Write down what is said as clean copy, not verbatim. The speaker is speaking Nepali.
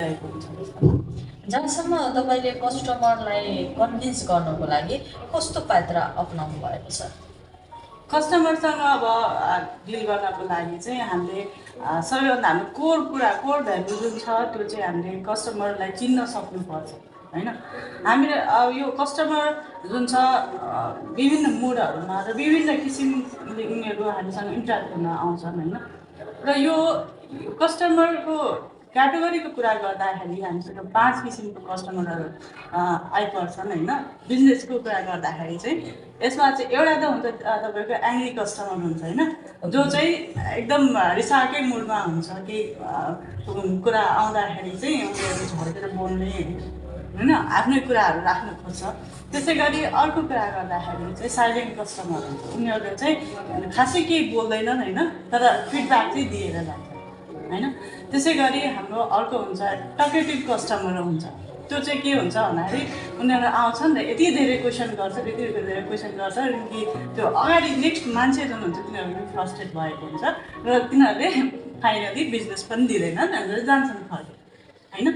रहेको हुन्छ त्यसमा। जहाँसम्म तपाईँले कस्टमरलाई कन्भिन्स गर्नको लागि कस्तो पात्र अपनाउनु भएको छ? कस्टमरसँग अब डिल गर्नको लागि चाहिँ हामीले सबैभन्दा हाम्रो कोर भ्यालु जुन छ त्यो चाहिँ हामीले कस्टमरलाई चिन्न सक्नुपर्छ होइन। हामीले यो कस्टमर जुन छ विभिन्न मुडहरूमा र विभिन्न किसिमले उनीहरू हामीसँग इन्टरेक्ट गर्न आउँछन् होइन। र यो कस्टमरको क्याटेगोरीको कुरा गर्दाखेरि हामीसँग 5 किसिमको कस्टमरहरू आइपर्छन् होइन। बिजनेसको कुरा गर्दाखेरि चाहिँ यसमा चाहिँ एउटा त हुन्छ तपाईँको एङ्ग्री कस्टमर हुन्छ होइन, जो चाहिँ एकदम रिसाएकै मुडमा हुन्छ कि कुरा आउँदाखेरि चाहिँ उनीहरू झर्केर बोल्ने होइन, आफ्नै कुराहरू राख्नु खोज्छ। त्यसै गरी अर्को कुरा गर्दाखेरि चाहिँ साइलेन्ट कस्टमर हुन्छ, उनीहरूले चाहिँ खासै केही बोल्दैनन् होइन, तर फिडब्याक चाहिँ दिएर जान्छ होइन। त्यसै गरी हाम्रो अर्को हुन्छ टकेटिभ कस्टमर हुन्छ, त्यो चाहिँ के हुन्छ भन्दाखेरि उनीहरू आउँछन् र यति धेरै क्वेसन गर्छन् कि त्यो अगाडि नेक्स्ट मान्छे जुन हुन्छ तिनीहरू पनि फ्रस्ट्रेट भएको हुन्छ र तिनीहरूले फाइनली बिजनेस पनि दिँदैनन् र जान्छन् फर्केर होइन।